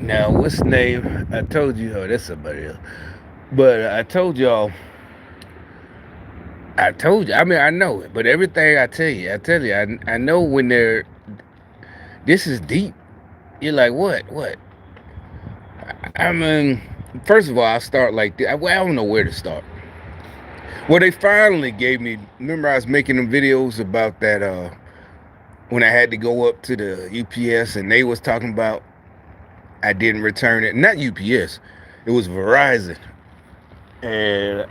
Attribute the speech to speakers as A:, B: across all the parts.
A: Now, what's the name? I told you, oh, that's somebody else. But I told y'all, I told you, I mean, I know it, but everything I tell you, I know when this is deep. You're like, what? What? I mean, first of all, I start like this. Well, I don't know where to start. Well, they finally gave me, remember I was making them videos about that, when I had to go up to the UPS and they was talking about I didn't return it. Not UPS, it was Verizon. And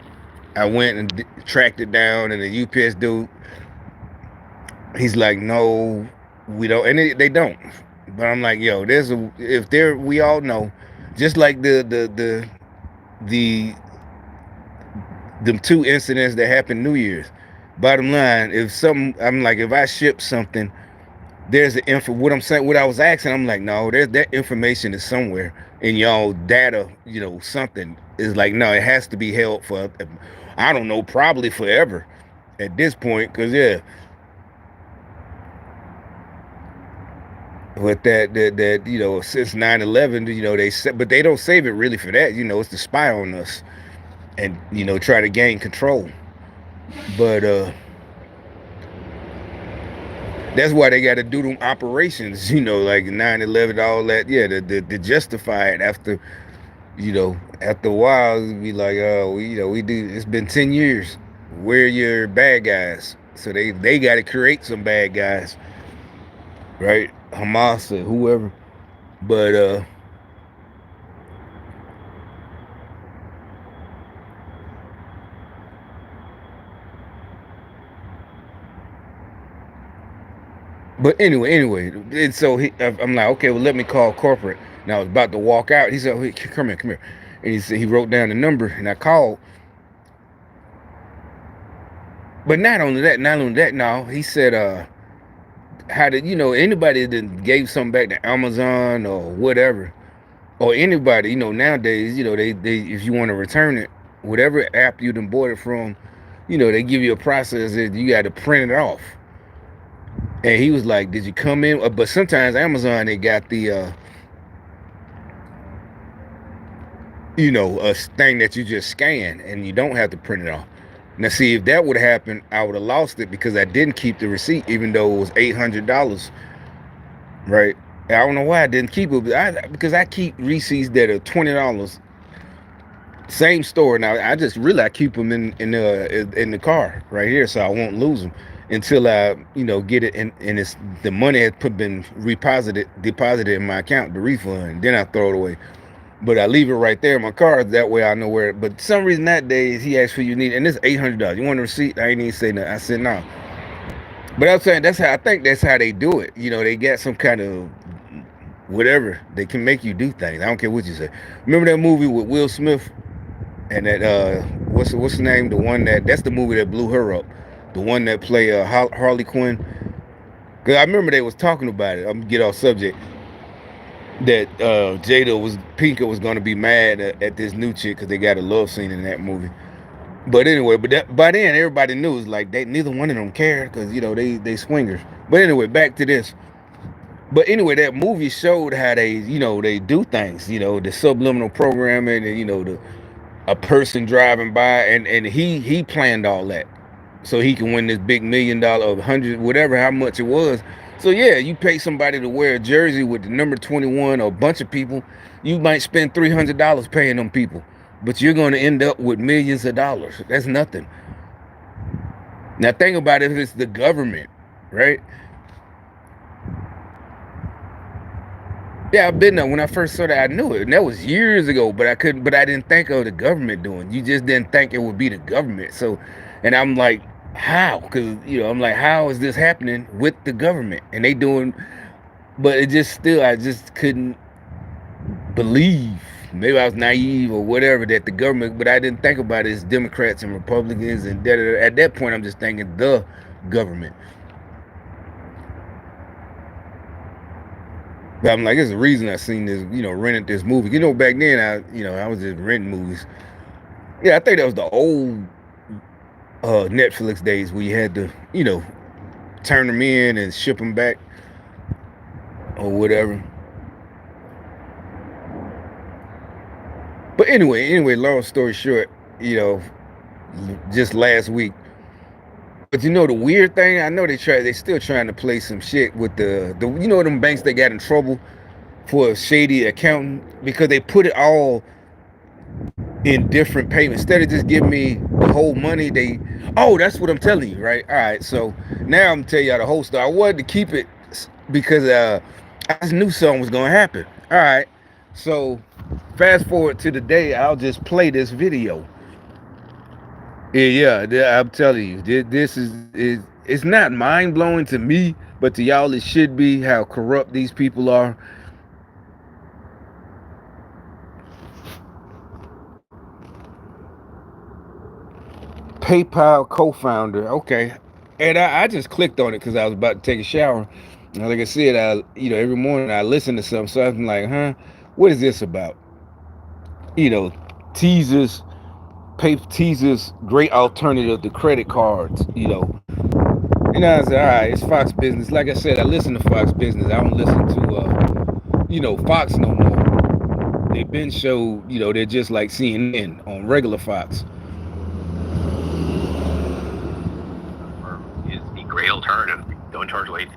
A: I went and tracked it down, and the UPS dude, he's like, "No, we don't," and they don't. But I'm like, "Yo, there's a if there we all know, just like the them two incidents that happened New Year's. Bottom line, if something, I'm like, if I ship something, there's the info. What I'm saying, what I was asking, I'm like, no, there's that information is somewhere in y'all data. Something is like, no, it has to be held for, I don't know, probably forever at this point, because yeah. But that since 9/11, they said, but they don't save it really for that. It's to spy on us and try to gain control. But that's why they got to do them operations. Like 9/11, all that. Yeah, to justify it after a while, it'd be like, oh, we do. It's been 10 years. We're your bad guys, so they got to create some bad guys, right? Hamas or whoever. But anyway, and so I'm like, okay, well, let me call corporate. And I was about to walk out. He said, hey, come here, and he said he wrote down the number, and I called. But not only that, no, he said, how did anybody that gave something back to Amazon or whatever, or anybody, nowadays, they if you want to return it, whatever app you done bought it from, they give you a process that you got to print it off. And he was like, did you come in? But sometimes Amazon, they got the a thing that you just scan and you don't have to print it off. Now, see, if that would have happened, I would have lost it because I didn't keep the receipt, even though it was $800, right? I don't know why I didn't keep it, because I keep receipts that are $20. Same store. Now, I keep them in the car right here, so I won't lose them until I get it, and it's the money has been deposited in my account, the refund. Then I throw it away. But I leave it right there in my car. That way I know where. But some reason that day he asked for you need, and it's $800. You want a receipt? I ain't even say nothing. I said no. But I'm saying I think that's how they do it. They got some kind of whatever. They can make you do things. I don't care what you say. Remember that movie with Will Smith and that what's the name? The one that's the movie that blew her up. The one that played Harley Quinn. Cause I remember they was talking about it. I'm gonna get off subject. That Pinka was gonna be mad at this new chick because they got a love scene in that movie. But anyway, by then everybody knew, it's like neither one of them cared because they swingers. But anyway, back to this. But anyway, that movie showed how they do things. The subliminal programming, and a person driving by, and he planned all that so he can win this big $1 million or 100, whatever, how much it was. So yeah, you pay somebody to wear a jersey with the number 21 or a bunch of people, you might spend $300 paying them people, but you're going to end up with millions of dollars. That's nothing. Now think about it, if it's the government, right? Yeah, I've been there. When I first saw that, I knew it, and that was years ago. But I didn't think of the government doing. You just didn't think it would be the government. So, and I'm like, how? Because I'm like, how is this happening with the government? And they doing, but it just still, I just couldn't believe. Maybe I was naive or whatever that the government. But I didn't think about it as Democrats and Republicans and da-da-da. At that point, I'm just thinking the government. But I'm like, there's a reason I seen this, rented this movie. Back then I was just renting movies. Yeah, I think that was the old Netflix days where you had to, turn them in and ship them back or whatever. But anyway, long story short, you know, just last week. But you know the weird thing, I know they still trying to play some shit with the you know them banks that got in trouble for a shady accounting because they put it all in different payments. Instead of just giving me the whole money, that's what I'm telling you, right? All right, so now I'm telling y'all the whole story. I wanted to keep it because I just knew something was gonna happen. All right, so fast forward to the day, I'll just play this video. Yeah, I'm telling you, this is it's not mind blowing to me, but to y'all it should be how corrupt these people are. PayPal co-founder. Okay, and I just clicked on it because I was about to take a shower. And like I said, every morning I listen to something, so I'm like, what is this about? You know, teasers, teasers, great alternative to credit cards. I said, all right, it's Fox Business. Like I said, I listen to Fox Business. I don't listen to Fox no more. They've been showed, they're just like CNN on regular Fox.
B: Is the great alternative. Don't charge late.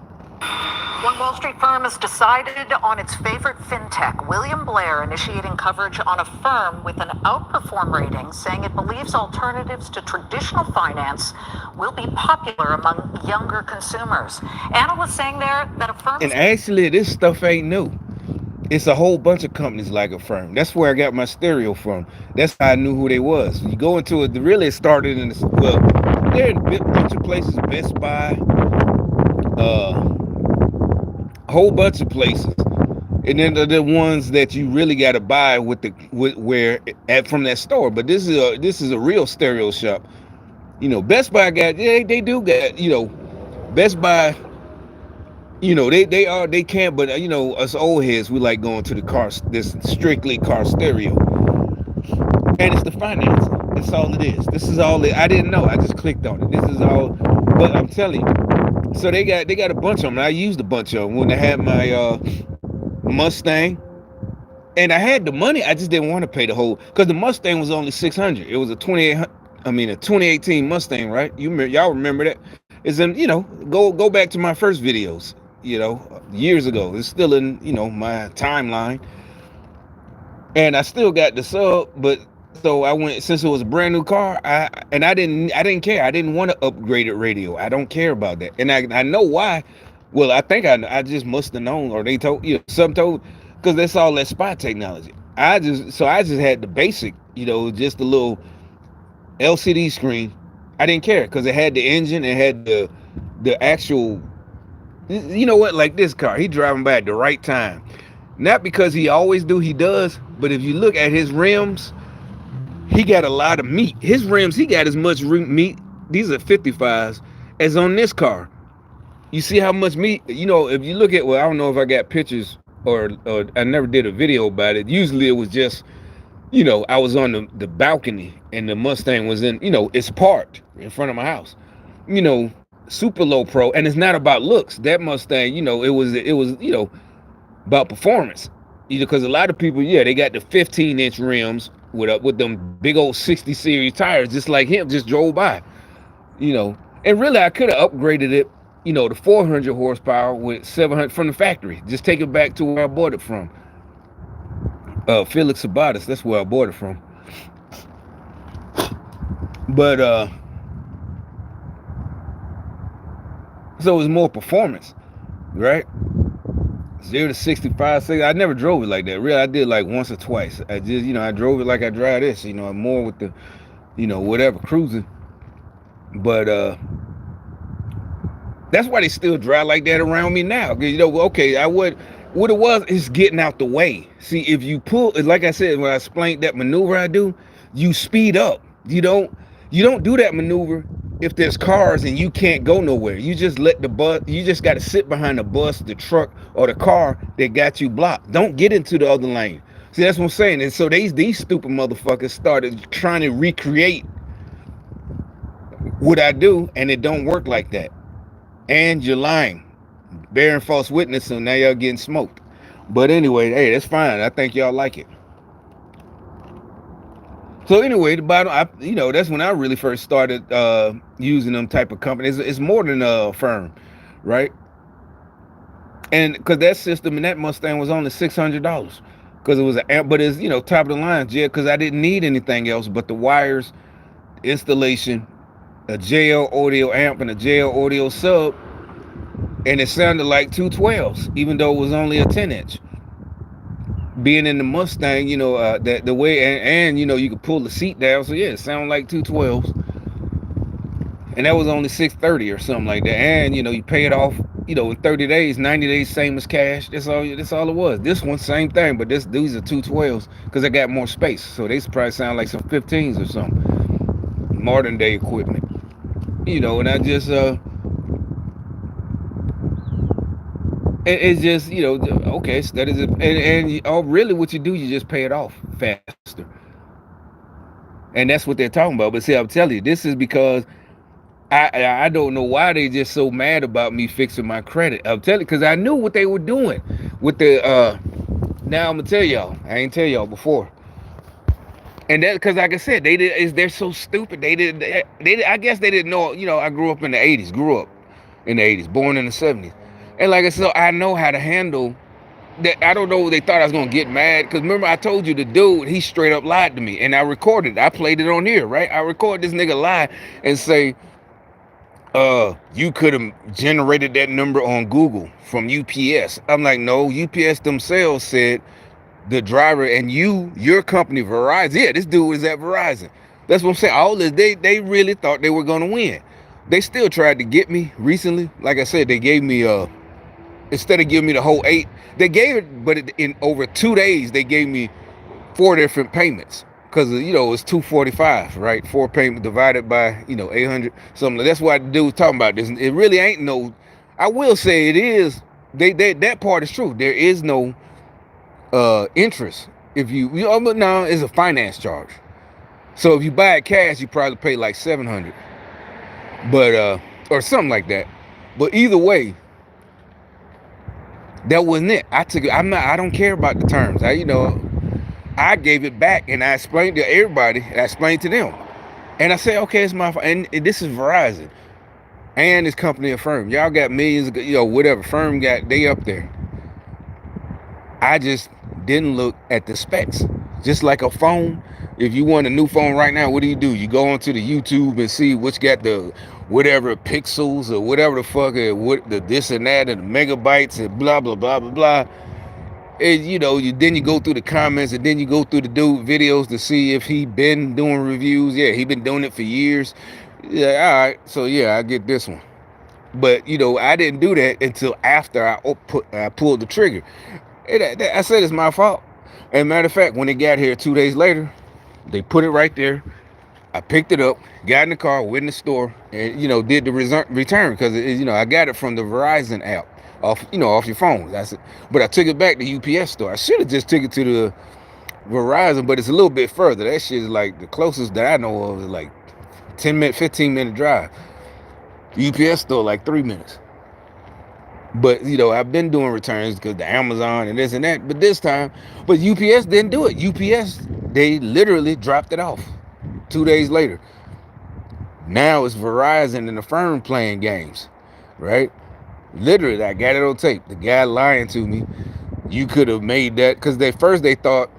C: One Wall Street firm has decided on its favorite fintech, William Blair, initiating coverage on a firm with an outperform rating, saying it believes alternatives to traditional finance will be popular among younger consumers. Analysts saying there that a firm...
A: And actually, this stuff ain't new. It's a whole bunch of companies like Affirm. That's where I got my stereo from. That's how I knew who they was. You go into it, really it started in this, well, they're in a bunch of places, Best Buy, a whole bunch of places. And then the ones that you really got to buy from that store. But this is a real stereo shop. Best Buy they do got, Best Buy, they can't, but us old heads, we like going to the car, this strictly car stereo. And it's the finance. That's all it is. This is all I didn't know. I just clicked on it. This is all, but I'm telling you. So they got a bunch of them. I used a bunch of them when I had my Mustang. And I had the money, I just didn't want to pay the whole, because the Mustang was only $600. It was a 2018 Mustang, right? Y'all remember that? It's in, go back to my first videos, years ago. It's still in, my timeline. And I still got the sub, but so I went, since it was a brand new car, I didn't care. I didn't want to upgrade it radio. I don't care about that. And I know why. Well, I think I just must have known, or they told, some told, because that's all that spy technology. I just had the basic, just a little LCD screen. I didn't care because it had the engine, it had the actual, like this car, he driving by at the right time. Not because he always do, he does, but if you look at his rims, he got a lot of meat. His rims, he got as much meat, these are 55s, as on this car. You see how much meat, if you look at, well, I don't know if I got pictures or I never did a video about it. Usually it was just, I was on the balcony and the Mustang was in, it's parked in front of my house. Super low pro, and it's not about looks. That Mustang, it was about performance. Because a lot of people, they got the 15-inch rims with them big old 60 series tires, just like him, just drove by. And really I could have upgraded it, the 400 horsepower with 700 from the factory. Just take it back to where I bought it from. Felix Sabatis, that's where I bought it from. But so it was more performance, right? 0 to 65. I never drove it like that. Really, I did like once or twice. I just, I drove it like I drive this. More with the, whatever, cruising. But that's why they still drive like that around me now. Okay, what it was is getting out the way. See, if you pull, like I said, when I explained that maneuver I do, you speed up. You don't do that maneuver if there's cars and you can't go nowhere. You just let the bus, you just got to sit behind the bus, the truck, or the car that got you blocked. Don't get into the other lane. See, that's what I'm saying. And so these stupid motherfuckers started trying to recreate what I do, and it don't work like that. And you're lying, bearing false witness, and now y'all getting smoked. But anyway, hey, that's fine. I think y'all like it. So anyway, the bottom, that's when I really first started using them type of companies. It's more than a firm, right? And because that system and that Mustang was only $600, because it was but it's top of the line, yeah. Because I didn't need anything else but the wires, installation, a JL audio amp, and a JL audio sub, and it sounded like 212s, even though it was only a 10-inch. Being in the Mustang, that the way and you could pull the seat down, so yeah, it sounded like 212s, and that was only 630 or something like that. And you pay it off, in 30 days, 90 days, same as cash. That's all it was. This one, same thing, but these are 212s because I got more space, so they probably sound like some 15s or something, modern day equipment. And I just it's just okay, so that is it. And really what you do, you just pay it off faster, and that's what they're talking about. But see, I'm telling you, this is because I don't know why they just so mad about me fixing my credit. I'm telling you, because I knew what they were doing with the now I'm gonna tell y'all, I ain't tell y'all before. And that because like I said, they're so stupid. I guess they didn't know. I grew up in the 80s, born in the 70s. And like I said, I know how to handle that. I don't know, they thought I was gonna get mad. Because remember, I told you the dude, he straight up lied to me. And I recorded it. I played it on here, right? I recorded this nigga lie and say, you could have generated that number on Google from UPS. I'm like, no, UPS themselves said the driver and your company, Verizon. Yeah, this dude was at Verizon. That's what I'm saying. All this, they really thought they were gonna win. They still tried to get me recently. Like I said, they gave me instead of giving me the whole 8, they gave it, but in over 2 days, they gave me 4 different payments. Because, it's 245, right? 4 payments divided by, 800, something. That's why the dude was talking about this. It really ain't no, I will say it is, that part is true. There is no interest. If but now it's a finance charge. So if you buy it cash, you probably pay like 700. But, or something like that. But either way, that wasn't it. I don't care about the terms. I gave it back and I explained to everybody. I explained to them. And I said, okay, it's my fault. And this is Verizon. And this company of firm. Y'all got millions, whatever. Firm they up there. I just didn't look at the specs. Just like a phone. If you want a new phone right now, what do? You go onto the YouTube and see what's got the whatever pixels or whatever the fuck, the this and that and the megabytes and blah, blah, blah, blah, blah. And then you go through the comments and then you go through the dude videos to see if he been doing reviews. Yeah, he been doing it for years. Yeah, all right. So yeah, I get this one. But I didn't do that until after I pulled the trigger. I said it's my fault. And matter of fact, when it got here 2 days later, they put it right there. I picked it up, got in the car, went in the store, and did the return because I got it from the Verizon app off your phone. But I took it back to UPS store. I should have just took it to the Verizon, but it's a little bit further. That shit is like the closest that I know of is like 15-minute drive. The UPS store like 3 minutes. But I've been doing returns because the Amazon and this and that. But this time, UPS didn't do it. UPS, they literally dropped it off 2 days later. Now it's Verizon and the firm playing games, right? Literally, I got it on tape. The guy lying to me. You could have made that because they thought.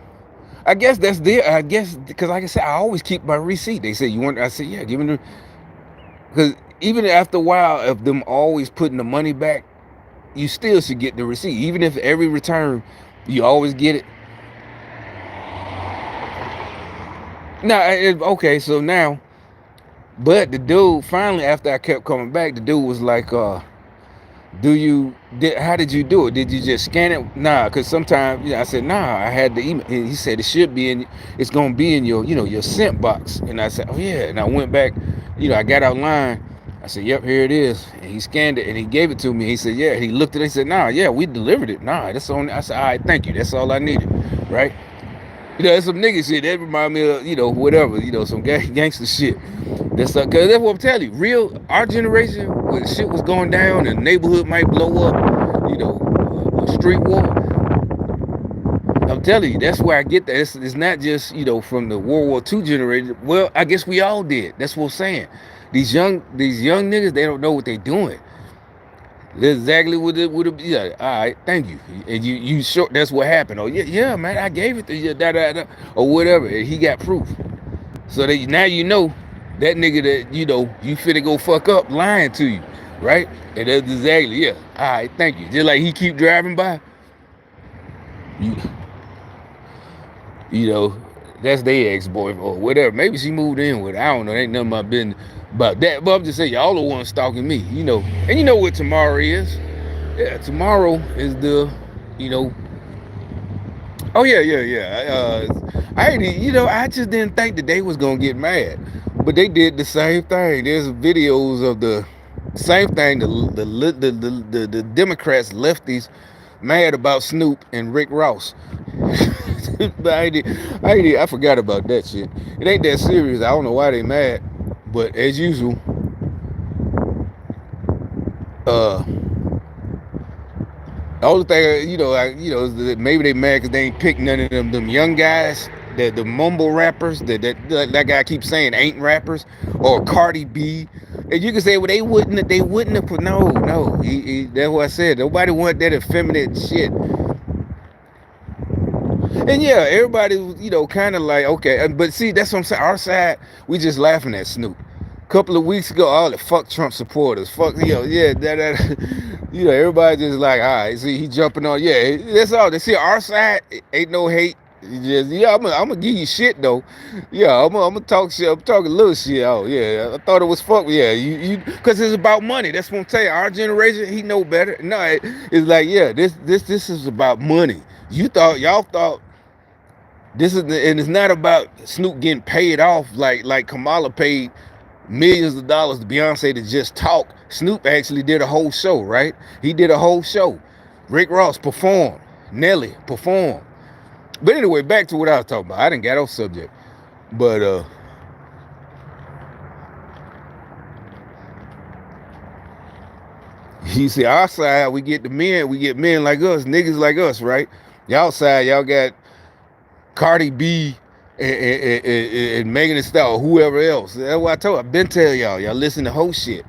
A: I guess because like I said, I always keep my receipt. They said you want. I said yeah, give me the. Because even after a while of them always putting the money back, you still should get the receipt. Even if every return you always get it. Now, okay, so now, but the dude finally, after I kept coming back, the dude was like, how did you do it? Did you just scan it? Nah, because sometimes, I said, nah, I had the email. And he said, it's going to be in your, your sent box. And I said, oh yeah. And I went back, I got online. I said, yep, here it is. And he scanned it and he gave it to me. He said, yeah. He looked at it and said, nah, yeah, we delivered it. Nah, that's on. I said, all right, thank you. That's all I needed, right? That's some nigga shit. That remind me of, whatever, some gangster shit. Cause that's what I'm telling you. Our generation, when shit was going down and the neighborhood might blow up, a street war. I'm telling you, that's where I get that. It's not just, from the World War II generation. Well, I guess we all did. That's what I'm saying. These young niggas, they don't know what they're doing. That's exactly what it would have been. Yeah, all right, thank you. And you sure that's what happened? Oh yeah, man, I gave it to you, or whatever. And he got proof. So that now you know that nigga that you finna go fuck up lying to you, right? And that's exactly, yeah. All right, thank you. Just like he keep driving by, you that's their ex-boy or whatever. Maybe she moved in with it. I don't know. Ain't none of my business about that. But I'm just saying, y'all the ones stalking me, And you know what tomorrow is? Yeah, tomorrow is the, oh yeah. I just didn't think that they was gonna get mad, but they did the same thing. There's videos of the same thing. The Democrats, lefties, mad about Snoop and Rick Ross. But I forgot about that shit. It ain't that serious. I don't know why they mad, but as usual, the only thing, is that maybe they mad because they ain't picked none of them young guys, the mumble rappers that guy keeps saying ain't rappers, or Cardi B. And you can say, well, they wouldn't have put, no. That's what I said. Nobody want that effeminate shit. And yeah, everybody was, kind of like, okay. But see, that's what I'm saying. Our side, we just laughing at Snoop. A couple of weeks ago, all the fuck Trump supporters. Fuck, everybody just like, all right, see, he jumping on. Yeah, that's all. See, our side, ain't no hate. I'm gonna give you shit, though. Yeah, I'm gonna talk shit. I'm talking little shit. Oh, yeah, I thought it was fuck. Yeah, because it's about money. That's what I'm telling you. Our generation, he know better. No, it's like, yeah, this is about money. Y'all thought, and it's not about Snoop getting paid off like Kamala paid millions of dollars to Beyonce to just talk. Snoop actually did a whole show, right? He did a whole show. Rick Ross performed. Nelly performed. But anyway, back to what I was talking about. I didn't get off subject. But you see, our side, we get men like us, niggas like us, right? Y'all side, y'all got Cardi B and Megan Thee Stallion, whoever else. That's what I told you. I've been telling y'all listen to whole shit.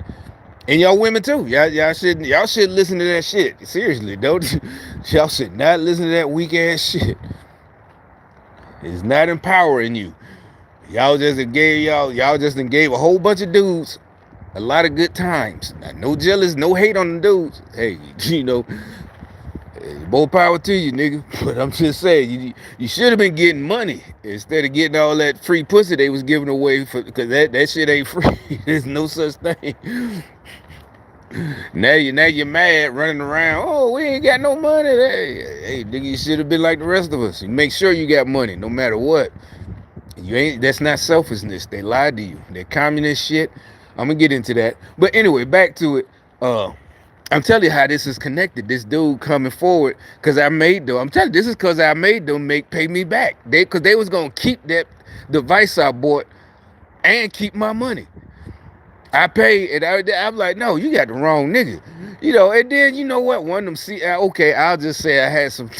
A: And y'all women too. Y'all should listen to that shit. Seriously, don't y'all should not listen to that weak ass shit. It's not empowering you. Y'all just gave a whole bunch of dudes a lot of good times. No jealous, no hate on the dudes. Hey, more power to you, nigga. But I'm just saying, you should have been getting money instead of getting all that free pussy they was giving away, because that shit ain't free. There's no such thing. Now you're mad, running around. Oh, we ain't got no money. Hey, nigga, you should have been like the rest of us. You make sure you got money, no matter what. That's not selfishness. They lied to you. That communist shit. I'm gonna get into that. But anyway, back to it. I'm telling you how this is connected. This dude coming forward, because I made them. I'm telling you, this is because I made them pay me back. Because they was gonna keep that device I bought and keep my money. I paid, and I'm like, no, you got the wrong nigga. And then you know what? One of them okay, I'll just say I had some,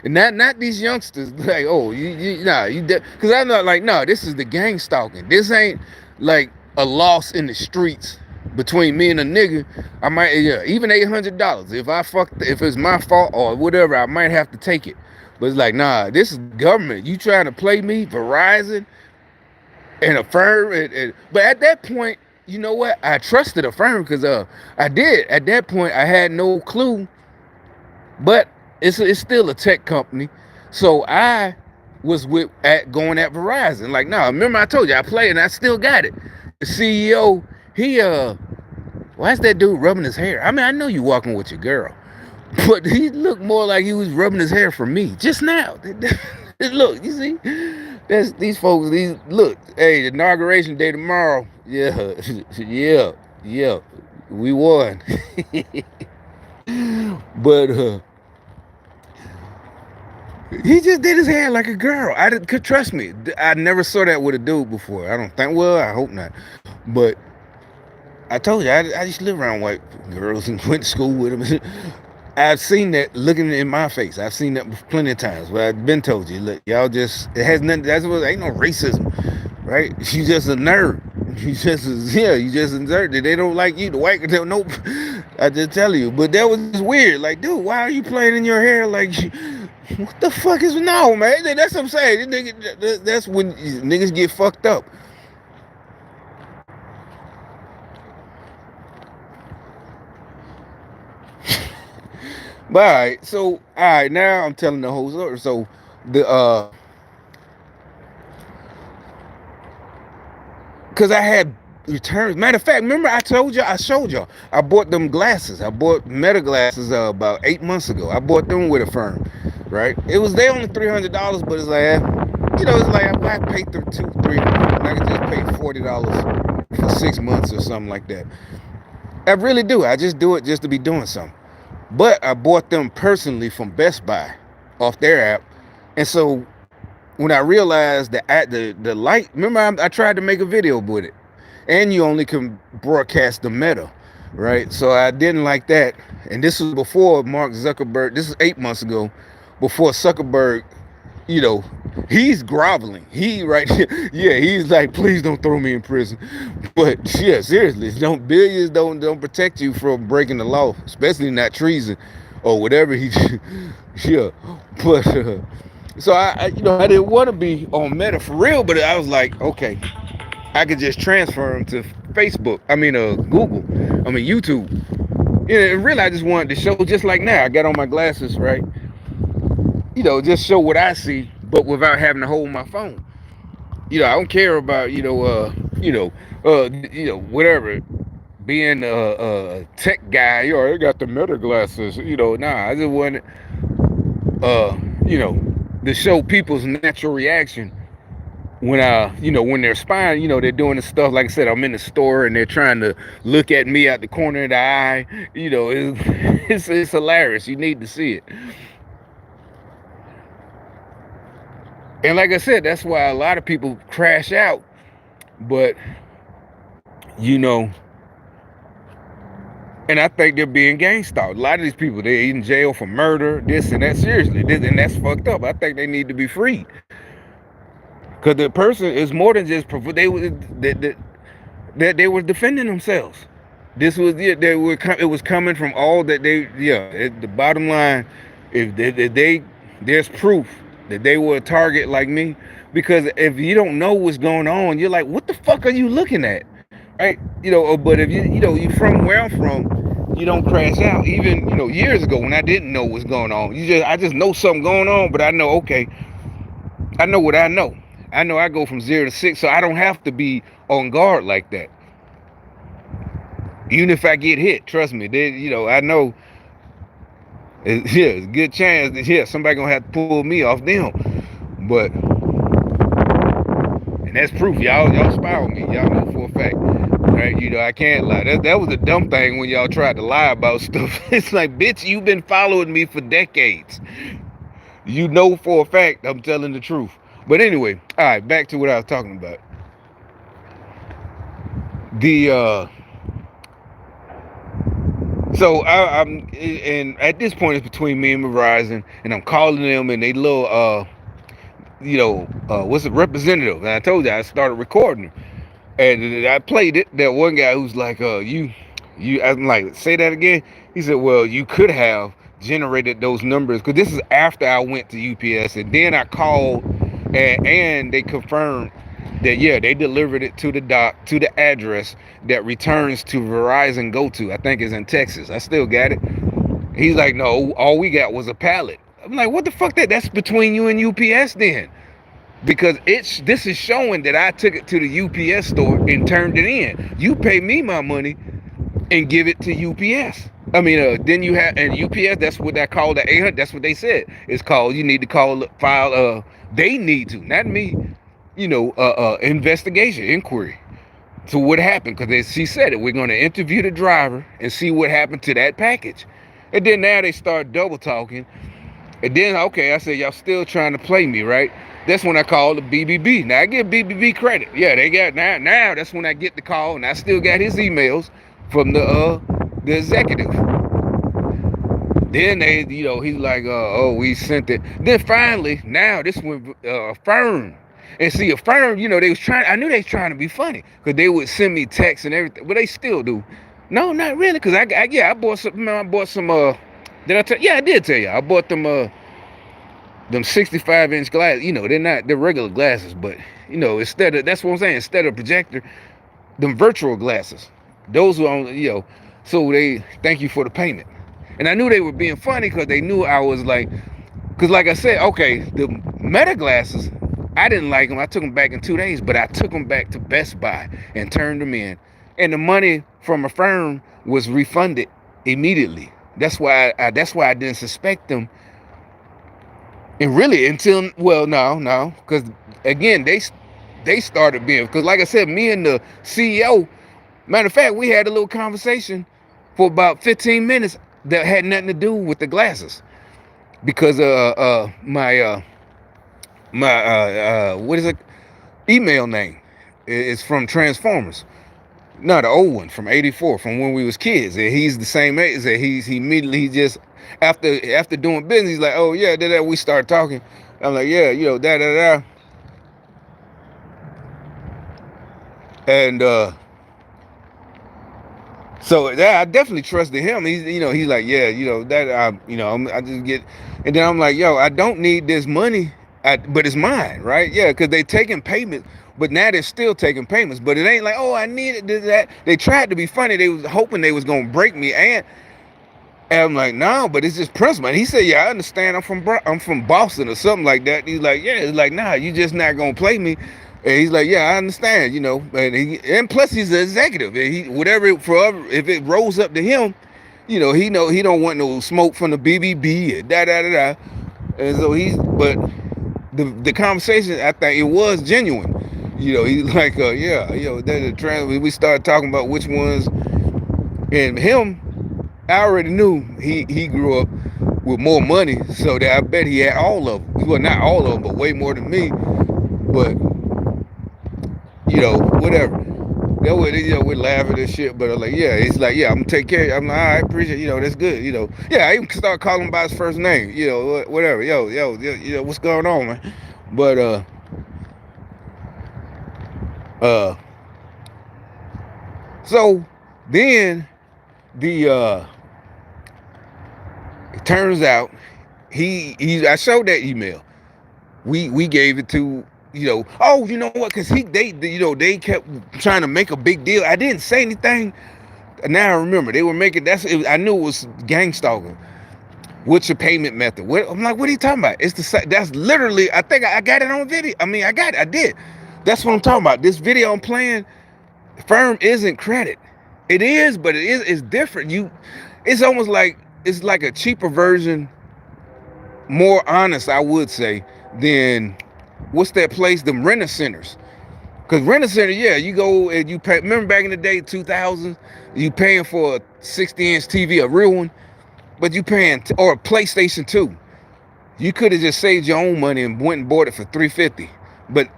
A: not these youngsters like, oh, because I'm not like, no, this is the gang stalking. This ain't like a loss in the streets between me and a nigga. I might, even $800. If it's my fault or whatever, I might have to take it. But it's like, nah, this is government. You trying to play me, Verizon, and a firm, but at that point, you know what? I trusted a firm because I did. At that point, I had no clue. But it's still a tech company. So I was going at Verizon. Like, no, remember I told you I played and I still got it. The CEO, why's that dude rubbing his hair? I mean, I know you walking with your girl, but he looked more like he was rubbing his hair for me just now. Look, you see? That's these folks, look, hey, the inauguration day tomorrow. Yeah, yeah, we won. But he just did his hair like a girl. Could trust me. I never saw that with a dude before. I don't think. Well, I hope not. But I told you, I used to live around white girls and went to school with them. I've seen that looking in my face. I've seen that plenty of times. But I've been told you, look, y'all just, it has nothing, that's what, ain't no racism, right? You just a nerd. You just, yeah, you just a nerd. They don't like you. The white, nope. I just tell you. But that was just weird. Like, dude, why are you playing in your hair? Like, what the fuck is, no, man? That's what I'm saying. That's when niggas get fucked up. But all right, now I'm telling the whole story. So the because I had returns. Matter of fact, remember I told you, I showed y'all, I bought them glasses. I bought Meta glasses about 8 months ago. I bought them with a firm, right? It was they only $300, but it's like, you know, it's like I paid them $2, $3, and I could just pay $40 for 6 months or something like that. I really do. I just do it just to be doing something. But I bought them personally from Best Buy off their app. And so when I realized that at the light, remember I tried to make a video with it. And you only can broadcast the Meta, right? So I didn't like that. And this was before Mark Zuckerberg, this is 8 months ago, before Zuckerberg, you know, he's groveling. He right yeah, he's like, please don't throw me in prison. But yeah, seriously, billions don't protect you from breaking the law, especially not treason or whatever he yeah. But so I you know, I didn't want to be on Meta for real, but I was like, okay, I could just transfer him to Facebook. I mean Google. I mean YouTube. Yeah, and really I just wanted to show, just like now, I got on my glasses, right? You know, just show what I see, but without having to hold my phone. You know, I don't care about, whatever, being a tech guy. You know, I got the Meta glasses. You know, nah, I just wanted, to show people's natural reaction when when they're spying. You know, they're doing the stuff. Like I said, I'm in the store and they're trying to look at me out the corner of the eye. You know, it's hilarious. You need to see it. And like I said, that's why a lot of people crash out. But, you know, and I think they're being gang stalked. A lot of these people, they're in jail for murder, this and that. Seriously, and that's fucked up. I think they need to be freed. Because the person is more than just, they were defending themselves. This was, it was coming from all that they, the bottom line, if there's proof that they were a target like me. Because if you don't know what's going on, you're like, what the fuck are you looking at, right? You know, but if you from where I'm from, you don't crash out. Even, years ago when I didn't know what's going on, I just know something going on, but I know, okay, I know what I know. I know I go from 0 to 6, so I don't have to be on guard like that. Even if I get hit, trust me, I know, it's a good chance that, somebody gonna have to pull me off them. But, and that's proof, y'all spy on me, y'all know for a fact, right? I can't lie. That was a dumb thing when y'all tried to lie about stuff. It's like, bitch, you've been following me for decades. You know for a fact I'm telling the truth. But anyway, all right, back to what I was talking about. So I'm, and at this point it's between me and Verizon, and I'm calling them, and they little, what's it, representative. And I told you I started recording them, and I played it. That one guy who's like, I'm like, say that again. He said, well, you could have generated those numbers, because this is after I went to UPS, and then I called, and they confirmed that, they delivered it to the address that returns to Verizon go to. I think it's in Texas. I still got it. He's like, no, all we got was a pallet. I'm like, what the fuck? That's between you and UPS then. Because this is showing that I took it to the UPS store and turned it in. You pay me my money and give it to UPS. I mean, then you have, and UPS, that's what I call the 800. That's what they said. It's called, you need to file, they need to, not me, investigation, inquiry to what happened. Because she said it, we're going to interview the driver and see what happened to that package. And then now they start double talking. And then, okay, I said, y'all still trying to play me, right? That's when I called the BBB. Now I give BBB credit. Yeah, they got, now that's when I get the call, and I still got his emails from the executive. Then they, he's like, oh, we sent it. Then finally, now this one, Affirm. And see, Affirm, they was trying, I knew they was trying to be funny because they would send me texts and everything, but they still do. No, not really, because I bought some, did I tell, yeah, I did tell you, I bought them 65-inch glasses. They're regular glasses, but, that's what I'm saying, instead of projector, them virtual glasses. Those were on, so they thank you for the payment. And I knew they were being funny because they knew I was like, because like I said, okay, the Meta glasses, I didn't like them. I took them back in 2 days, but I took them back to Best Buy and turned them in. And the money from Affirm was refunded immediately. That's why I didn't suspect them. And really until, well, no, because again, they started being, because like I said, me and the CEO, matter of fact, we had a little conversation for about 15 minutes that had nothing to do with the glasses, because my what is it, email name is from Transformers. No, the old one from '84, from when we was kids. And he's the same age. That he immediately just after doing business, he's like, oh yeah, that we start talking. I'm like, yeah, da. And so yeah, I definitely trusted him. He's like, yeah, I just get, and then I'm like, yo, I don't need this money, but it's mine, right? Yeah, because they taking payments, but now they're still taking payments. But it ain't like, oh, I needed that. They tried to be funny. They was hoping they was gonna break me, and I'm like, no, but it's just principle. And he said, yeah, I understand. I'm from Boston or something like that. He's like, yeah, it's like, nah, you just not gonna play me. And he's like, yeah, I understand, and plus he's the executive. And if it rolls up to him, he don't want no smoke from the BBB and da. And so but the conversation, I think it was genuine. He's like, we started talking about which ones, and him, I already knew he grew up with more money, so that I bet he had all of them. Well, not all of them, but way more than me. But whatever. That way, we're laughing and shit. But I'm like, yeah, it's like, yeah, I'm gonna take care of you. I'm like, all right, appreciate it. That's good. Yeah, I even start calling him by his first name. Whatever. Yo, what's going on, man? But so then it turns out I showed that email. We gave it to, oh, you know what? Because they kept trying to make a big deal. I didn't say anything. Now I remember they were making, I knew it was gang stalking. What's your payment method? I'm like, what are you talking about? That's literally, I think I got it on video. I did. That's what I'm talking about. This video I'm playing, Firm isn't credit. It is, but it's different. It's almost like, it's like a cheaper version, more honest, I would say, than what's that place, them renter centers. Because renter center, yeah, you go and you pay. Remember back in the day, 2000, you paying for a 60-inch TV, a real one, but you paying, or a PlayStation 2. You could have just saved your own money and went and bought it for $350. But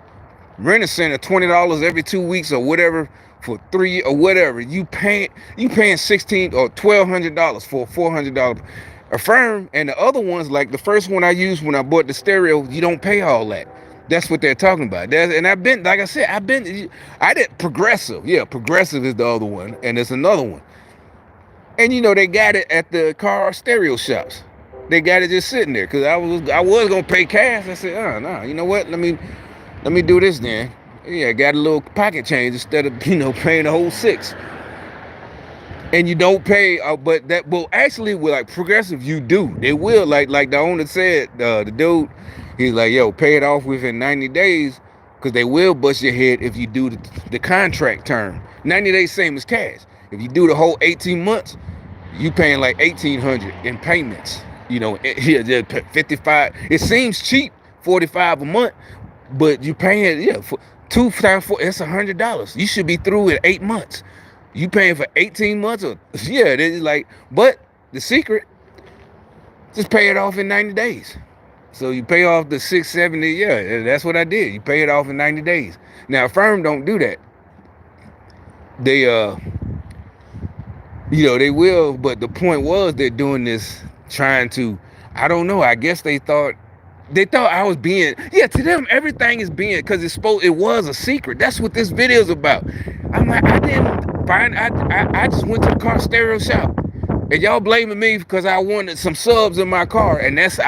A: renter center, $20 every 2 weeks or whatever for 3 or whatever. You paying $1,600 or $1,200 for a $400 Affirm. And the other ones, like the first one I used when I bought the stereo, you don't pay all that. That's what they're talking about. And I've been, like I said, I did Progressive. Yeah, Progressive is the other one, and it's another one. And they got it at the car stereo shops. They got it just sitting there, because I was gonna pay cash. I said, oh no, you know what? Let me do this then. Yeah, got a little pocket change instead of paying the whole $6. And you don't pay, but that will actually, with like Progressive, you do. They will, like the owner said, the dude, he's like, yo, pay it off within 90 days, because they will bust your head if you do the contract term. 90 days, same as cash. If you do the whole 18 months, you paying like $1,800 in payments. Just 55. It seems cheap, 45 a month, but you paying, for 2 times 4, it's $100. You should be through in 8 months. You paying for 18 months, it's like, but the secret, just pay it off in 90 days. So you pay off the $670, yeah, that's what I did. You pay it off in 90 days. Now, Firm don't do that. They, they will, but the point was they're doing this trying to, I don't know, I guess they thought I was being, yeah, to them everything is being, because it was a secret. That's what this video is about. I'm like, I didn't find, I just went to the car stereo shop, and y'all blaming me because I wanted some subs in my car. And that's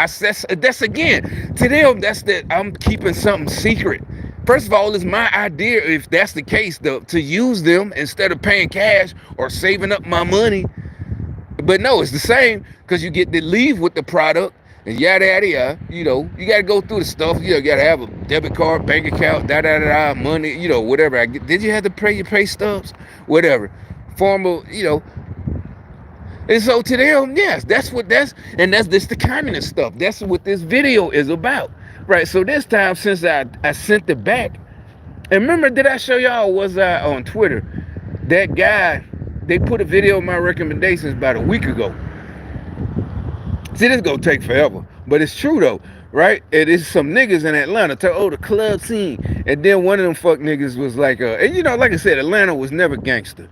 A: again, to them, that's that I'm keeping something secret. First of all, it's my idea, if that's the case, to use them instead of paying cash or saving up my money. But no, it's the same, because you get to leave with the product and yada yada yada. You know, you got to go through the stuff. You got to have a debit card, bank account, da da da, money. You know, whatever. Did you have to pay your pay stubs? Whatever, formal. You know. And so to them, yes, that's this the communist stuff. That's what this video is about, right? So this time, since I sent it back, and remember, did I show y'all, was I on Twitter? That guy, they put a video of my recommendations about a week ago. See, this is gonna take forever, but it's true though, right? It is some niggas in Atlanta, the club scene, and then one of them fuck niggas was like, and you know, like I said, Atlanta was never gangster.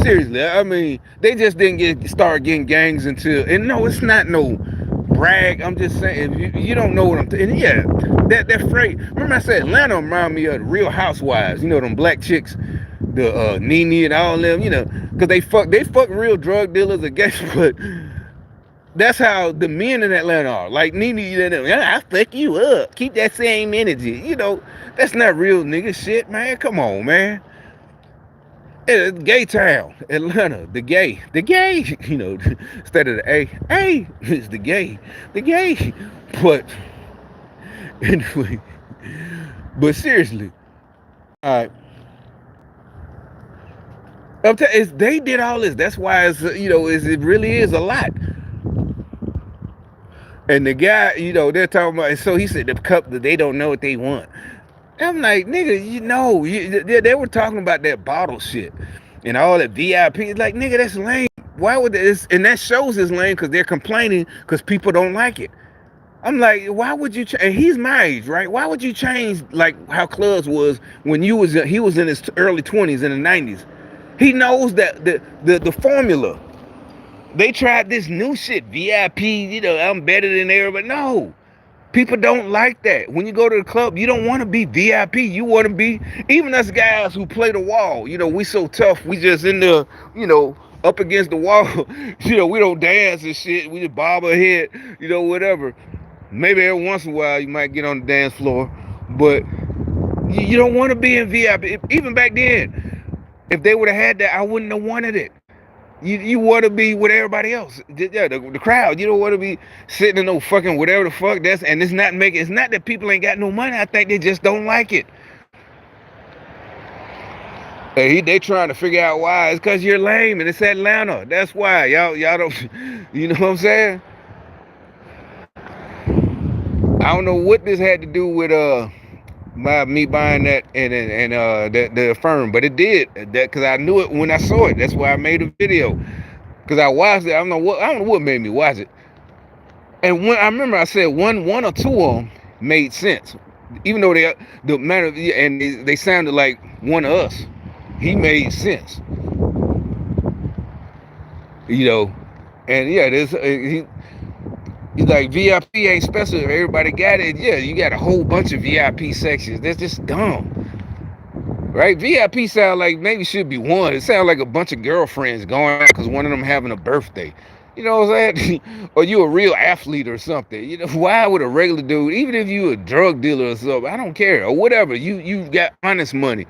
A: Seriously, I mean, they just didn't start getting gangs until, and no, it's not no brag. I'm just saying, if you don't know what I'm saying, yeah, that phrase. Remember I said Atlanta remind me of the Real Housewives. You know, them black chicks, the Nene and all them. You know, because they fuck real drug dealers, I guess, but that's how the men in Atlanta are. Like Nene, I fuck you up. Keep that same energy. You know, that's not real nigga shit, man. Come on, man. It's gay town, Atlanta, the gay, you know, instead of the A, it's the gay. But anyway, but seriously, all right, they did all this. That's why it's, you know, it really is a lot. And the guy, you know, they're talking about, so he said the cup that they don't know what they want. I'm like, nigga, you know, they were talking about that bottle shit and all that VIP. It's like, nigga, that's lame. Why would this? And that shows it's lame because they're complaining because people don't like it. I'm like, why would you change? And he's my age, right? Why would you change like how clubs was when he was in his early 20s, in the 90s? He knows that the formula. They tried this new shit, VIP, you know, I'm better than everybody. No. People don't like that. When you go to the club, you don't want to be VIP. You want to be, even us guys who play the wall, you know, we so tough. We just in the, you know, up against the wall. You know, we don't dance and shit. We just bob our head, you know, whatever. Maybe every once in a while you might get on the dance floor. But you don't want to be in VIP. Even back then, if they would have had that, I wouldn't have wanted it. You want to be with everybody else, yeah, the crowd. You don't want to be sitting in no fucking whatever the fuck that's, and it's not that people ain't got no money. I think they just don't like it. They trying to figure out why. It's because you're lame and it's Atlanta. That's why y'all don't. You know what I'm saying? I don't know what this had to do with me buying that and the firm, but it did that because I knew it when I saw it. That's why I made a video, because I watched it. I don't know what made me watch it. And when I remember, I said one or two of them made sense, even though the matter and they sounded like one of us. He made sense, you know, and yeah, he's like, VIP ain't special if everybody got it. Yeah, you got a whole bunch of VIP sections. That's just dumb. Right? VIP sound like maybe should be one. It sounds like a bunch of girlfriends going out because one of them having a birthday. You know what I'm saying? Or you a real athlete or something. You know, why would a regular dude, even if you a drug dealer or something, I don't care. Or whatever, you got honest money,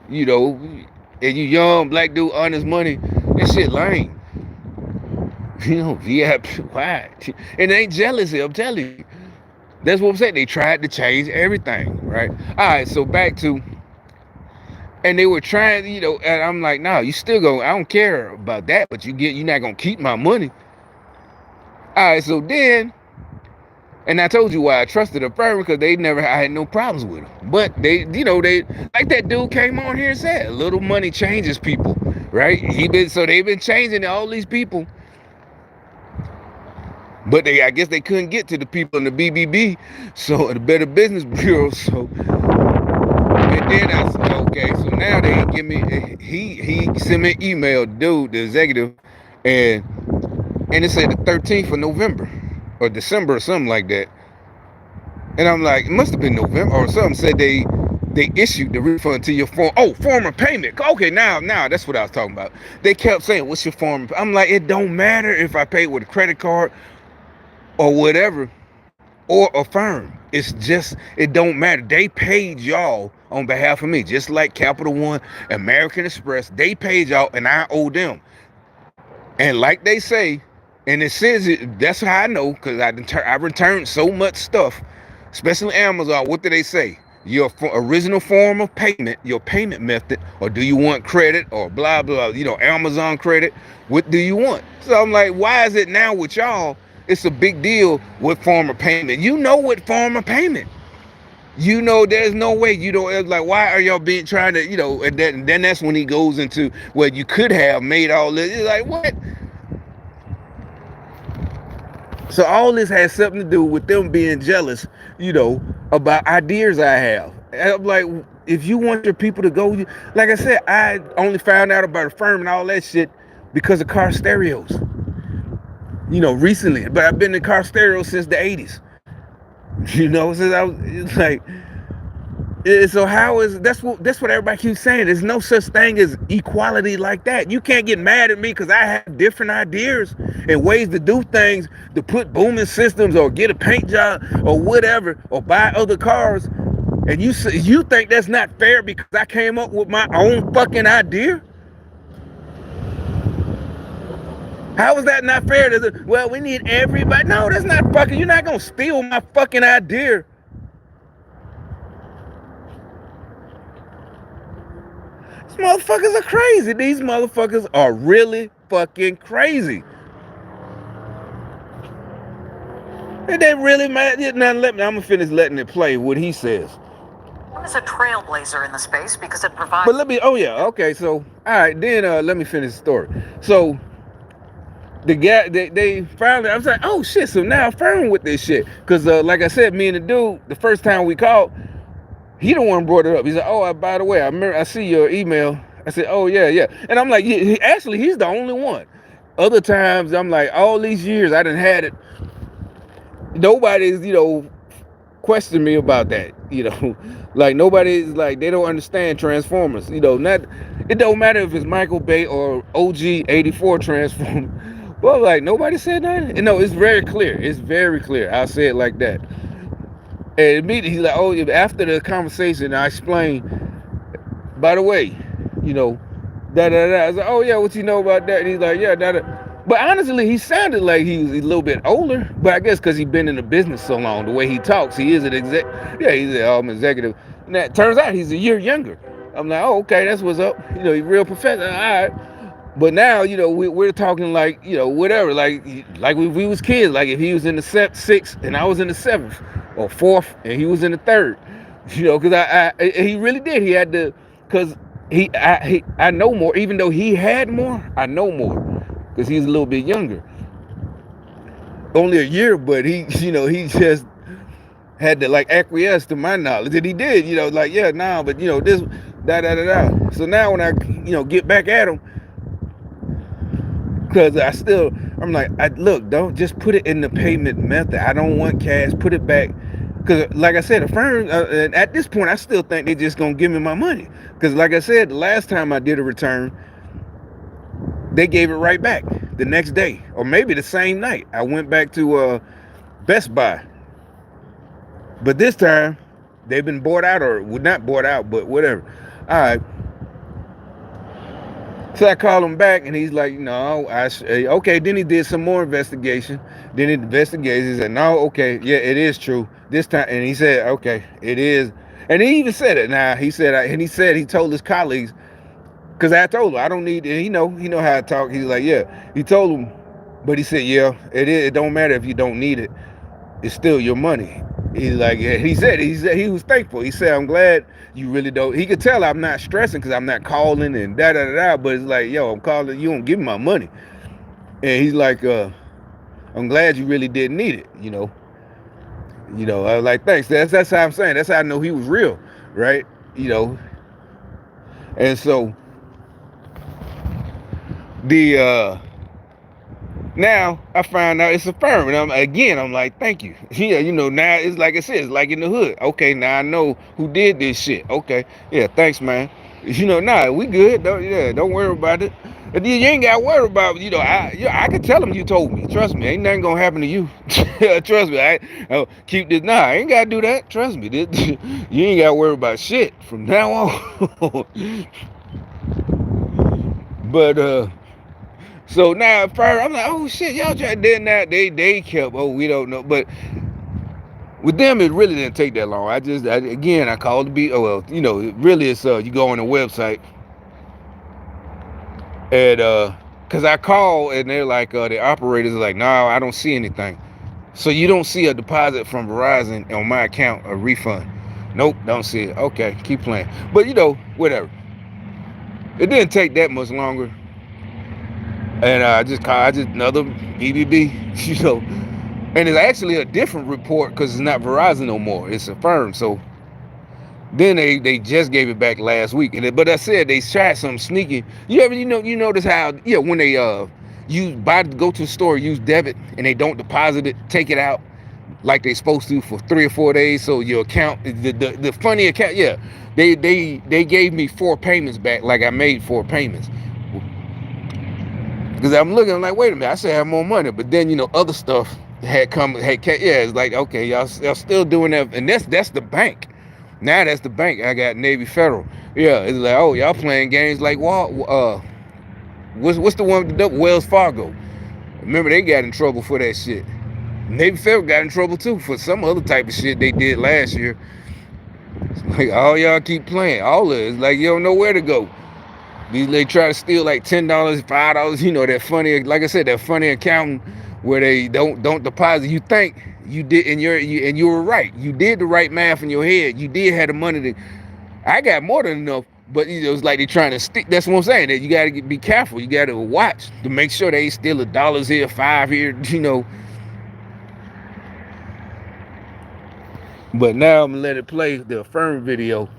A: you know, and you young black dude, honest money, that shit lame. You know, VIP, why? And they ain't jealous here, I'm telling you. That's what I'm saying. They tried to change everything, right? All right, so back to, and they were trying, you know, and I'm like, no, you still go, I don't care about that, but you're not gonna keep my money. All right, so then, and I told you why I trusted a firm, because I had no problems with them. But they, you know, they, like that dude came on here and said, a little money changes people, right? They've been changing all these people. But I guess they couldn't get to the people in the BBB, so the Better Business Bureau. So, and then I said, okay, so now they give me, he sent me an email, dude, the executive, and and it said the 13th of November or December or something like that. And I'm like, it must have been November or something. Said they issued the refund to your form of payment. Okay, now that's what I was talking about. They kept saying, what's your form? I'm like, it don't matter if I paid with a credit card or whatever, or Affirm. It's just, it don't matter. They paid y'all on behalf of me, just like Capital One, American Express. They paid y'all, and I owe them. And like they say, and it says it. That's how I know, because I returned so much stuff, especially Amazon. What do they say? Your original form of payment, your payment method, or do you want credit or blah blah? You know, Amazon credit. What do you want? So I'm like, why is it now with y'all? It's a big deal with form of payment. You know what form of payment. You know, there's no way you don't. It's like, why are y'all trying to, you know? And then that's when he goes into, well, you could have made all this. It's like, what? So all this has something to do with them being jealous, you know, about ideas I have. And I'm like, if you want your people to go, like I said, I only found out about Affirm and all that shit because of car stereos. You know, recently, but I've been in car stereo since the 80s. You know, since I was, it's like, so how is, that's what everybody keeps saying. There's no such thing as equality like that. You can't get mad at me because I have different ideas and ways to do things, to put booming systems or get a paint job or whatever, or buy other cars. And you think that's not fair because I came up with my own fucking idea? How is that not fair? Well, we need everybody. No, that's not fucking. You're not gonna steal my fucking idea. These motherfuckers are crazy. These motherfuckers are really fucking crazy. And they really mad. Now I'm gonna finish letting it play what he says.
C: Is a trailblazer in the space because it provides.
A: But let me. Oh yeah. Okay. So all right. Then let me finish the story. So. The guy, they finally, I was like, oh shit, so now I'm firm with this shit. Because like I said, me and the dude, the first time we called, he the one brought it up. He's like, oh, by the way, I see your email. I said, oh yeah. And I'm like, actually, he's the only one. Other times, I'm like, all these years, I done had it. Nobody's, you know, question me about that, you know. Like, nobody's like, they don't understand Transformers. You know, it don't matter if it's Michael Bay or OG84 Transformers. Well, like, nobody said that. No, it's very clear. It's very clear. I'll say it like that. And immediately he's like, oh, after the conversation, I explained, by the way, you know, da-da-da. I was like, oh, yeah, what you know about that? And he's like, yeah, da-da. But honestly, he sounded like he was a little bit older. But I guess because he's been in the business so long, the way he talks, he is an he's an executive. And that turns out he's a year younger. I'm like, oh, okay, that's what's up. You know, he's real professional. All right. But now, you know, we're talking like, you know, whatever, like we was kids, like if he was in the 6th and I was in the 7th or 4th and he was in the 3rd, you know, because he really did. He had to, because I know more, even though he had more, I know more because he's a little bit younger. Only a year, but he, you know, he just had to like acquiesce to my knowledge. And he did, you know, like, yeah, nah, but you know, this, da. So now when I, you know, get back at him, because I'm like, look, don't just put it in the payment method. I don't want cash. Put it back. Because like I said, Affirm, at this point, I still think they're just going to give me my money. Because like I said, the last time I did a return, they gave it right back the next day. Or maybe the same night. I went back to Best Buy. But this time, they've been bought out, or not bought out, but whatever. All right. So I called him back, and he's like, no, okay. Then he did some more investigation. Then he investigated. He said, no, okay, yeah, it is true this time. And he said, okay, it is. And he even said it. Now he said, he told his colleagues, because I told him I don't need. And he know how I talk. He's like, yeah. He told him, but he said, yeah, it is. It don't matter if you don't need it. It's still your money. He's like, yeah. He said he was thankful. He said, I'm glad you really don't. He could tell I'm not stressing because I'm not calling and da. But it's like, yo, I'm calling. You don't give me my money. And he's like, I'm glad you really didn't need it. You know. I was like, thanks. That's how I'm saying. That's how I know he was real, right? You know. And so the Now I find out it's a firm, and I'm like, thank you. Yeah, now it's like I said, it's like in the hood. Okay, now I know who did this shit. Okay, yeah, thanks, man. Nah, we good. Don't worry about it. And then you ain't got to worry about, I can tell them you told me. Trust me, ain't nothing gonna happen to you. Trust me, keep this. Nah, I ain't gotta do that. Trust me, you ain't gotta worry about shit from now on. But so now at first I'm like, oh shit, y'all tried then that they kept, oh, we don't know. But with them it really didn't take that long. I called the B. Oh well, really it's you go on the website and cause I call and they're like the operators are like, no, I don't see anything. So you don't see a deposit from Verizon on my account, a refund. Nope, don't see it. Okay, keep playing. But whatever. It didn't take that much longer. And I just another BBB, and it's actually a different report because it's not Verizon no more. It's a firm. So then they just gave it back last week. But I said they tried something sneaky. You notice how when they go to the store, use debit, and they don't deposit it, take it out like they supposed to for 3 or 4 days. So your account, the funny account, they gave me 4 payments back, like I made 4 payments. Because I'm looking, I'm like, wait a minute, I should have more money. But then, other stuff it's like, okay, y'all still doing that. And that's the bank. Now that's the bank. I got Navy Federal. Yeah, it's like, oh, y'all playing games like, what's the one with the Wells Fargo? Remember, they got in trouble for that shit. Navy Federal got in trouble too for some other type of shit they did last year. It's like, all y'all keep playing. All of it. It's like, you don't know where to go. They try to steal like $10, $5, that funny, like I said, that funny accountant where they don't deposit. You think you did, and you were right. You did the right math in your head. You did have the money I got more than enough, but it's like they trying to stick. That's what I'm saying. That you got to be careful. You got to watch to make sure they ain't steal $1 here, 5 here, But now I'm gonna let it play the Affirm video.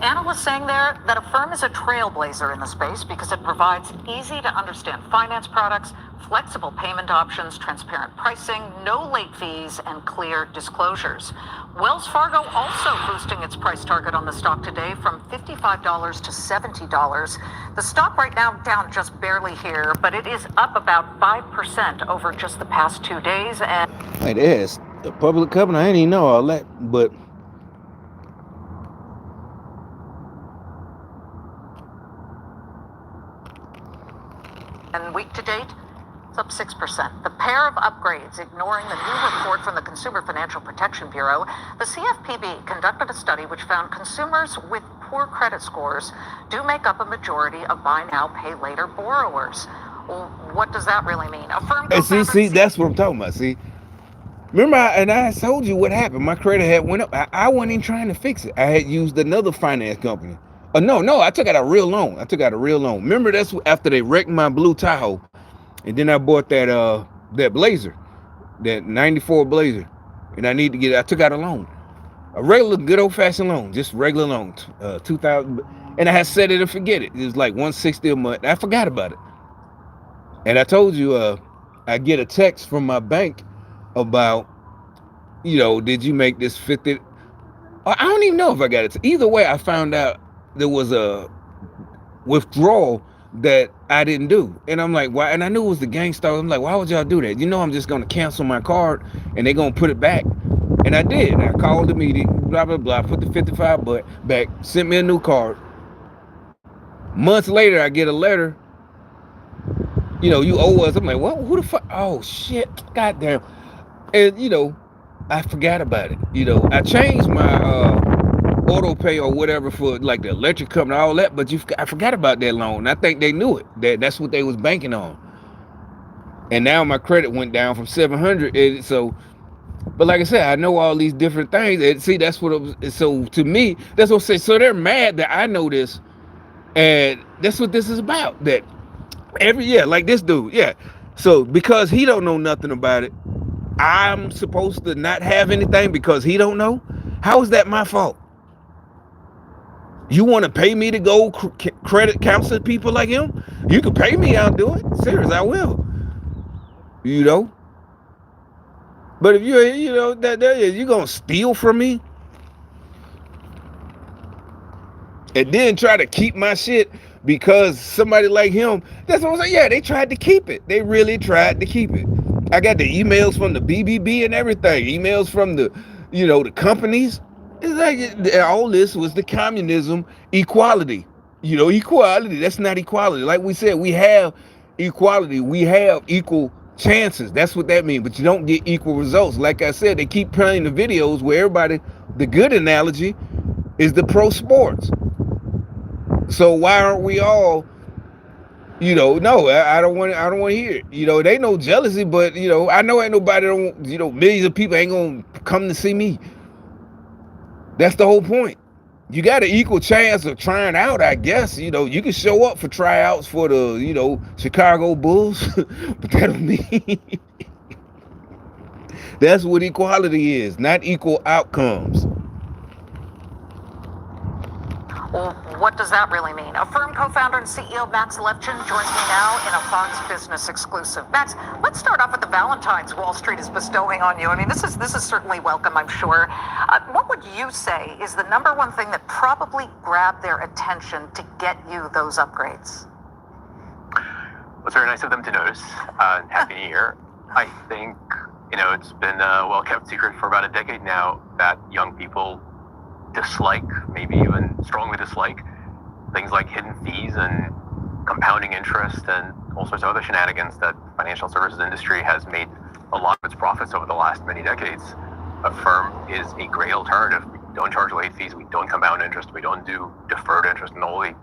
C: Analysts saying there that Affirm is a trailblazer in the space because it provides easy to understand finance products, flexible payment options, transparent pricing, no late fees, and clear disclosures. Wells Fargo also boosting its price target on the stock today from $55 to $70. The stock right now down just barely here, but it is up about 5% over just the past 2 days. And
A: it is a public company. I didn't even know all that, but
C: and week to date, it's up 6%. The pair of upgrades, ignoring the new report from the Consumer Financial Protection Bureau, the CFPB conducted a study which found consumers with poor credit scores do make up a majority of buy now, pay later borrowers. Well, what does that really mean? Affirm.
A: See, that's what I'm talking about. See, remember, I told you what happened. My credit had went up. I wasn't even trying to fix it. I had used another finance company. No, I took out a real loan. Remember, that's after they wrecked my blue Tahoe, and then I bought that Blazer, that '94 Blazer, and I took out a loan, a regular good old fashioned loan, just regular loan, 2000, and I had set it and forget it. It was like $160 a month. I forgot about it, and I told you, I get a text from my bank about, did you make this 50? I don't even know if I got it. Either way, I found out there was a withdrawal that I didn't do. And I'm like, why? And I knew it was the gangster. I'm like, why would y'all do that? I'm just going to cancel my card and they're going to put it back. And I did. I called the meeting, blah, blah, blah, put the 55 back, sent me a new card. Months later, I get a letter. You owe us. I'm like, what? Who the fuck? Oh, shit. Goddamn. And, I forgot about it. I changed my auto pay or whatever for like the electric company, all that, but I forgot about that loan. I think they knew it. That's what they was banking on. And now my credit went down from 700. But like I said, I know all these different things. And see, that's what it was. So to me, that's what I say. So they're mad that I know this, and that's what this is about. That like this dude, So because he don't know nothing about it, I'm supposed to not have anything because he don't know. How is that my fault? You want to pay me to go credit counseling people like him. You can pay me, I'll do it. Serious, I will. You know. But if you're gonna steal from me and then try to keep my shit because somebody like him, that's what I'm saying. Yeah, they tried to keep it. They really tried to keep it. I got the emails from the BBB and everything. Emails from the companies. It's like all this was the communism equality. Equality. That's not equality. Like we said, we have equality. We have equal chances. That's what that means. But you don't get equal results. Like I said, they keep playing the videos where everybody, the good analogy is the pro sports. So why aren't we all, no, I don't want to hear it. It ain't no jealousy, but I know ain't nobody millions of people ain't gonna come to see me. That's the whole point. You got an equal chance of trying out, I guess. You can show up for tryouts for the, Chicago Bulls, but that don't mean that's what equality is, not equal outcomes.
C: Well, what does that really mean? Affirm co-founder and CEO Max Levchin joins me now in a Fox Business exclusive. Max, let's start off with the Valentines Wall Street is bestowing on you. I mean, this is certainly welcome, I'm sure. What would you say is the number one thing that probably grabbed their attention to get you those upgrades?
B: Well, it's very nice of them to notice. Happy New Year. I think, it's been a well-kept secret for about a decade now that young people dislike, maybe even strongly dislike, things like hidden fees and compounding interest and all sorts of other shenanigans that the financial services industry has made a lot of its profits over the last many decades. Affirm is a great alternative. We don't charge late fees, we don't compound interest, we don't do deferred interest and all the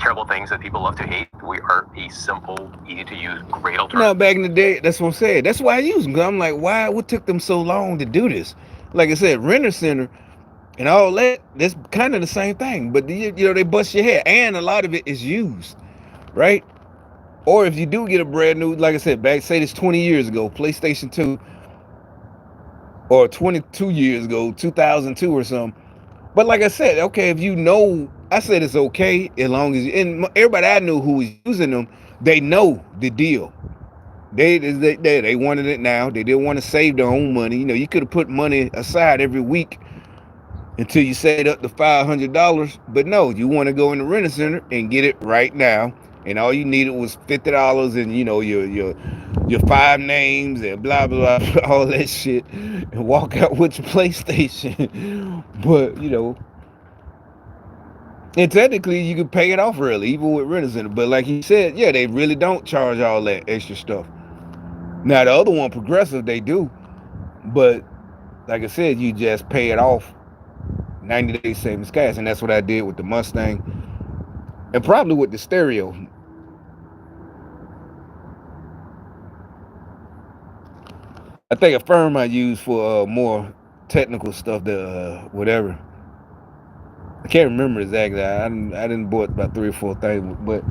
B: terrible things that people love to hate. We are a simple, easy to use, great alternative.
A: No, back in the day, that's what I'm saying. That's why I use them. I'm like, why? What took them so long to do this? Like I said, Renter Center and all that, that's kind of the same thing. But they bust your head, and a lot of it is used, right? Or if you do get a brand new, like I said, back say this 20 years ago, PlayStation 2, or 22 years ago, 2002 or something. But like I said, okay, if I said it's okay as long as and everybody I knew who was using them, they know the deal. They wanted it now. They didn't want to save their own money. You could have put money aside every week until you saved up to $500. But no, you want to go in the Renter Center and get it right now. And all you needed was $50 and your 5 names and blah blah blah, all that shit, and walk out with your PlayStation. But and technically you could pay it off early, even with Renter Center. But like you said, yeah, they really don't charge all that extra stuff. Now the other one, Progressive, they do. But like I said, you just pay it off 90 days savings cash, and that's what I did with the Mustang, and probably with the stereo. I think Affirm I use for more technical stuff, whatever. I can't remember exactly. I didn't bought about 3 or 4 things, but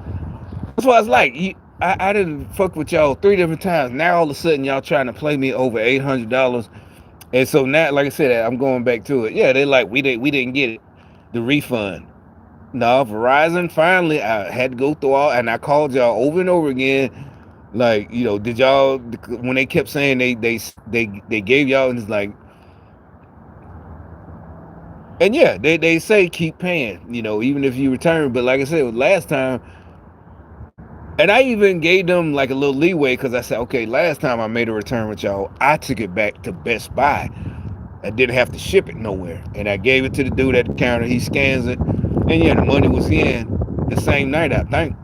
A: that's what I was like. I didn't fuck with y'all 3 different times. Now all of a sudden y'all trying to play me over $800. And so now, like I said, I'm going back to it. Yeah, they like, we didn't get it, the refund. No, Verizon, finally, I had to go through all, and I called y'all over and over again. Like, did y'all, when they kept saying they gave y'all, and it's like, and yeah, they say keep paying, even if you return. But like I said, last time, and I even gave them like a little leeway because I said, okay, last time I made a return with y'all, I took it back to Best Buy. I didn't have to ship it nowhere. And I gave it to the dude at the counter. He scans it. And yeah, the money was in the same night, I think.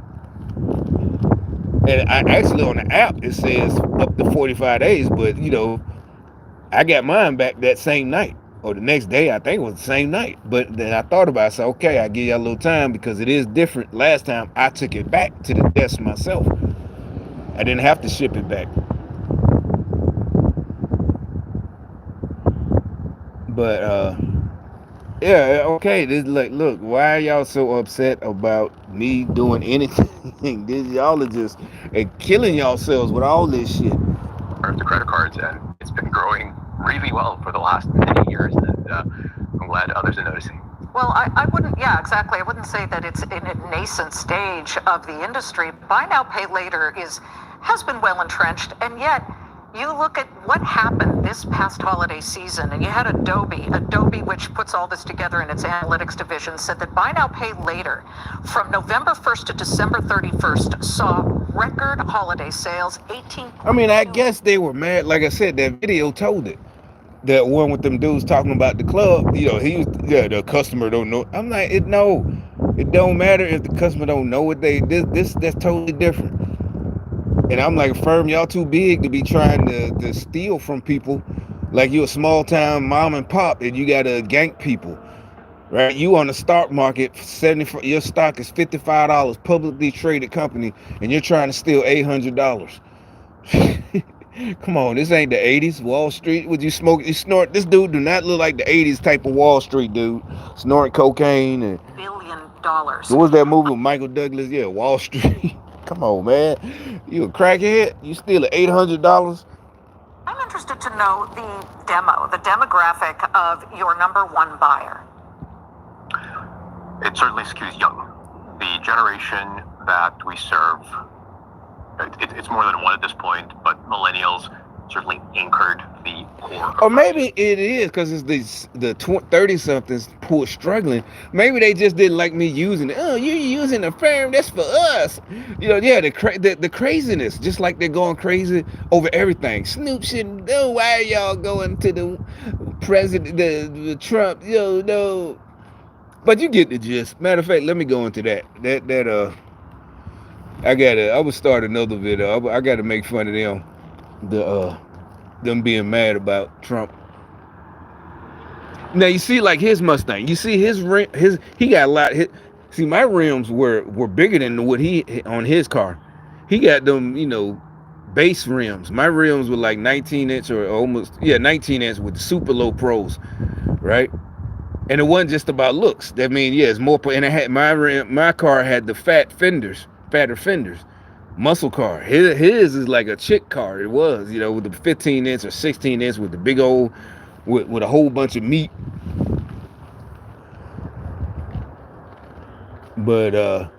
A: And I actually on the app, it says up to 45 days. But, I got mine back that same night. Or the next day, I think it was the same night. But then I thought about it. I said, okay, I'll give you a little time because it is different. Last time, I took it back to the desk myself. I didn't have to ship it back. But, yeah, okay. This look, why are y'all so upset about me doing anything? Y'all are just killing yourselves with all this shit.
B: The credit cards, and it's been growing really well for the last many years, and I'm glad others are noticing.
C: Well, I wouldn't, yeah, exactly. I wouldn't say that it's in a nascent stage of the industry. Buy now, pay later has been well entrenched, and yet you look at what happened this past holiday season, and you had Adobe, which puts all this together in its analytics division, said that buy now, pay later from November 1st to December 31st saw record holiday sales, 18.
A: I mean, I guess they were mad. Like I said, that video told it. That one with them dudes talking about the club, the customer don't know. I'm like, it don't matter if the customer don't know what that's totally different. And I'm like, firm, y'all too big to be trying to steal from people. Like you a small town mom and pop, and you gotta gank people, right? You on the stock market, your stock is $55, publicly traded company, and you're trying to steal $800. Come on, this ain't the 80s. Wall Street, would you smoke? You snort. This dude do not look like the 80s type of Wall Street dude. Snorting cocaine and
C: $1 billion.
A: What was that movie with Michael Douglas? Yeah, Wall Street. Come on, man. You a crackhead? You stealing $800?
C: I'm interested to know the demographic of your number one buyer.
B: It certainly skews young. The generation that we serve, it's more than one at this point, but millennials certainly anchored the core.
A: Or maybe it is because it's the 30-somethings poor struggling. Maybe they just didn't like me using it. Oh, you're using the firm, that's for us. The craziness, just like they're going crazy over everything. Snoop shouldn't know why are y'all going to the president, the Trump, no. But you get the gist. Matter of fact, let me go into that. I would start another video. I gotta make fun of them. Them being mad about Trump. Now you see, like his Mustang. You see he got a lot. See, my rims were bigger than what he on his car. He got them, base rims. My rims were like 19-inch or almost 19-inch with the super low pros, right? And it wasn't just about looks. That means it's more. And it had my car had the fatter fenders. Muscle car. His is like a chick car. It was, with the 15-inch or 16-inch with the big old, with a whole bunch of meat. But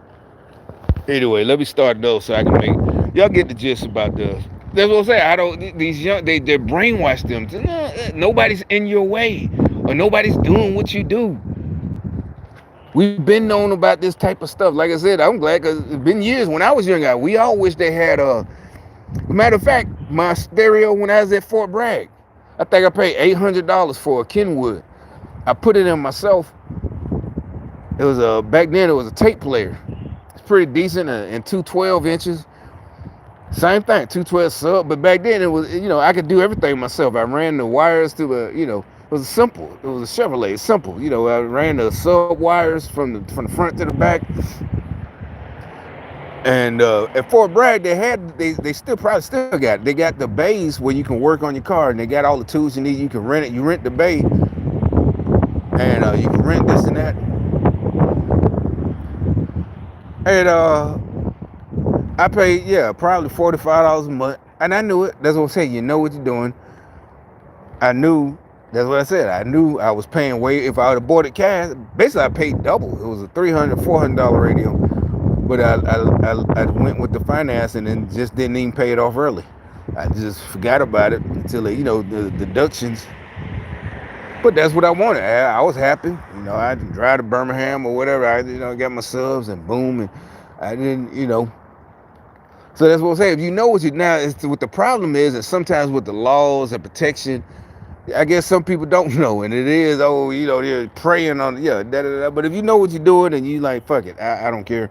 A: anyway, let me start those so I can make y'all get the gist about the. That's what I'm saying. I don't. These young they brainwash them. Nobody's in your way, or nobody's doing what you do. We've been known about this type of stuff. Like I said, I'm glad because it's been years. When I was younger, we all wish they had matter of fact, my stereo when I was at Fort Bragg, I think I paid $800 for a Kenwood. I put it in myself. It was back then it was a tape player. It's pretty decent and 212 inches. Same thing, 212 sub. But back then it was, I could do everything myself. I ran the wires to the, it was simple. It was a Chevrolet, simple. I ran the sub wires from the front to the back. And at Fort Bragg, they still probably still got it. They got the bays where you can work on your car, and they got all the tools you need. You can rent it. You rent the bay, and you can rent this and that. And I paid probably $45 a month, and I knew it. That's what I'm saying. You know what you're doing. I knew. That's what I said. I knew I was paying way. If I would have bought it cash, basically I paid double. It was a $300, $400 radio, but I went with the finance and then just didn't even pay it off early. I just forgot about it until the deductions. But that's what I wanted. I was happy. I didn't drive to Birmingham or whatever. I got my subs and boom, and I didn't. So that's what I'm saying. If you know what you now, what the problem is, and sometimes with the laws and protection. I guess some people don't know, and it is, they're preying on, But if you know what you're doing and you like, fuck it, I don't care.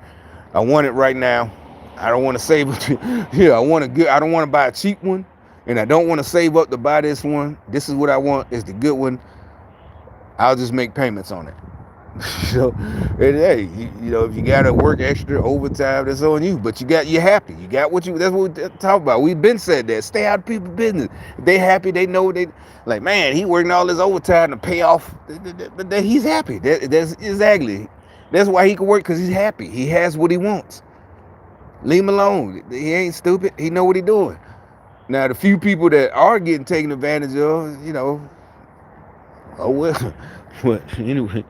A: I want it right now. I don't want to save it. I don't want to buy a cheap one, and I don't want to save up to buy this one. This is what I want. It's the good one. I'll just make payments on it. So, and hey, if you gotta work extra overtime, that's on you. But you're happy. You got what that's what we talk about. We've been said that. Stay out of people's business. If they happy, they know they like, man, he working all this overtime to pay off. He's happy. That's exactly. That's why he can work, because he's happy. He has what he wants. Leave him alone. He ain't stupid. He know what he doing. Now the few people that are getting taken advantage of, oh well. But anyway.